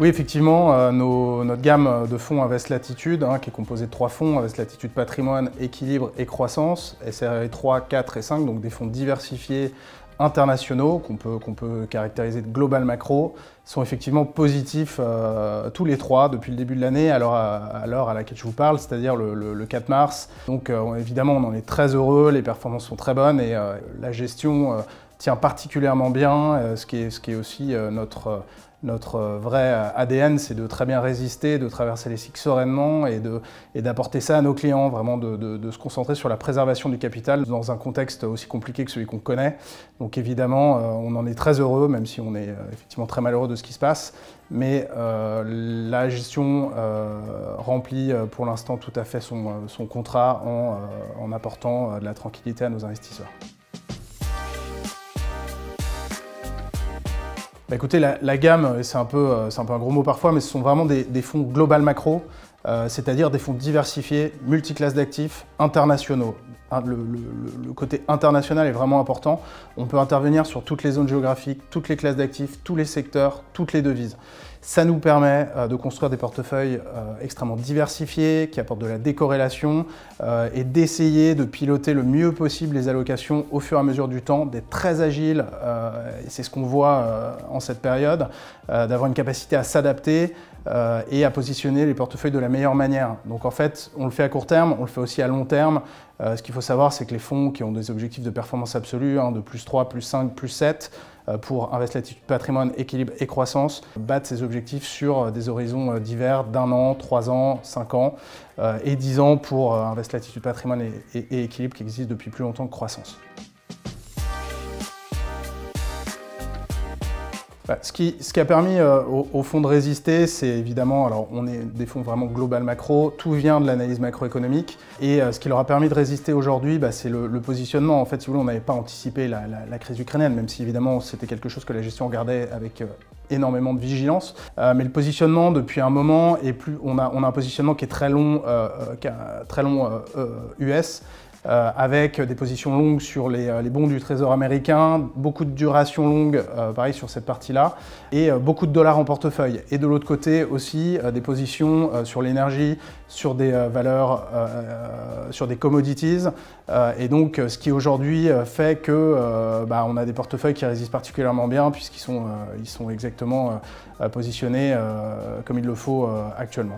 Oui, effectivement, notre gamme de fonds Invest Latitude, qui est composée de 3 fonds, Invest Latitude Patrimoine, Équilibre et Croissance, SRE 3, 4 et 5, donc des fonds diversifiés internationaux qu'on peut caractériser de global macro, sont effectivement positifs tous les 3 depuis le début de l'année à l'heure à laquelle je vous parle, c'est-à-dire le 4 mars. Donc évidemment, on en est très heureux, les performances sont très bonnes et la gestion tient particulièrement bien, ce qui est aussi notre vrai ADN, c'est de très bien résister, de traverser les cycles sereinement et d'apporter ça à nos clients, vraiment de se concentrer sur la préservation du capital dans un contexte aussi compliqué que celui qu'on connaît. Donc évidemment, on en est très heureux, même si on est effectivement très malheureux de ce qui se passe. Mais la gestion remplit pour l'instant tout à fait son contrat en apportant de la tranquillité à nos investisseurs. Bah écoutez, la gamme, c'est un peu un gros mot parfois, mais ce sont vraiment des fonds global macro, c'est-à-dire des fonds diversifiés, multiclasses d'actifs, internationaux. Le côté international est vraiment important. On peut intervenir sur toutes les zones géographiques, toutes les classes d'actifs, tous les secteurs, toutes les devises. Ça nous permet de construire des portefeuilles extrêmement diversifiés, qui apportent de la décorrélation et d'essayer de piloter le mieux possible les allocations au fur et à mesure du temps, d'être très agile, et c'est ce qu'on voit en cette période, d'avoir une capacité à s'adapter et à positionner les portefeuilles de la meilleure manière. Donc en fait, on le fait à court terme, on le fait aussi à long terme. Ce qu'il faut savoir, c'est que les fonds qui ont des objectifs de performance absolue, de plus 3, plus 5, plus 7, pour Invest Latitude Patrimoine, Équilibre et Croissance, battent ces objectifs sur des horizons divers d'1 an, 3 ans, 5 ans et 10 ans pour Invest Latitude Patrimoine et Équilibre qui existent depuis plus longtemps que Croissance. Ce qui a permis aux fonds de résister, c'est évidemment, alors on est des fonds vraiment global macro, tout vient de l'analyse macroéconomique et ce qui leur a permis de résister aujourd'hui, c'est le positionnement. En fait, si vous voulez, on n'avait pas anticipé la crise ukrainienne, même si évidemment c'était quelque chose que la gestion regardait avec énormément de vigilance. Mais le positionnement depuis un moment, on a un positionnement qui est très long US, avec des positions longues sur les bons du Trésor américain, beaucoup de duration longue, pareil sur cette partie-là, et beaucoup de dollars en portefeuille. Et de l'autre côté aussi, des positions sur l'énergie, sur des valeurs, sur des commodities, et donc ce qui aujourd'hui fait que on a des portefeuilles qui résistent particulièrement bien puisqu'ils sont exactement positionnés comme il le faut actuellement.